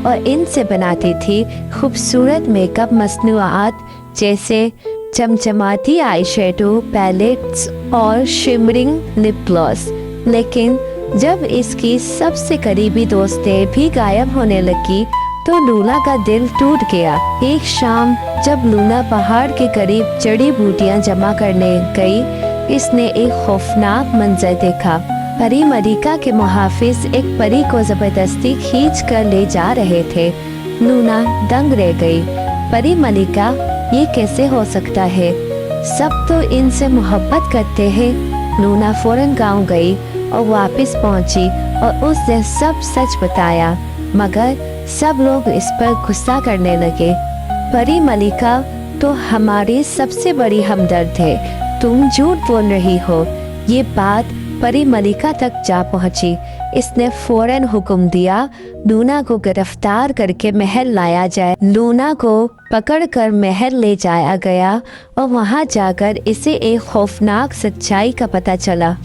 और इनसे बनाती थी खूबसूरत मेकअप मसनूआत जैसे चमचमाती आई शेडो पैलेट्स और शिमरिंग लिप ग्लॉस। लेकिन जब इसकी सबसे करीबी दोस्तें भी गायब होने लगी तो लूना का दिल टूट गया। एक शाम जब लूना पहाड़ के करीब जड़ी बूटियां जमा करने गई, इसने एक खौफनाक मंजर देखा। परी मलिका के मुहाफिज एक परी को जबरदस्ती खींच कर ले जा रहे थे। लूना दंग रह गई। परी मलिका, ये कैसे हो सकता है? सब तो इनसे मोहब्बत करते हैं। लूना फौरन गांव गई और वापस पहुंची और उसने सब सच बताया, मगर सब लोग इस पर गुस्सा करने लगे। परी मलिका तो हमारी सबसे बड़ी हमदर्द है, तुम झूठ बोल रही हो। ये बात परी मलिका तक जा पहुंची। इसने फौरन हुक्म दिया लूना को गिरफ्तार करके महल लाया जाए। लूना को पकड़कर महल ले जाया गया और वहां जाकर इसे एक खौफनाक सच्चाई का पता चला।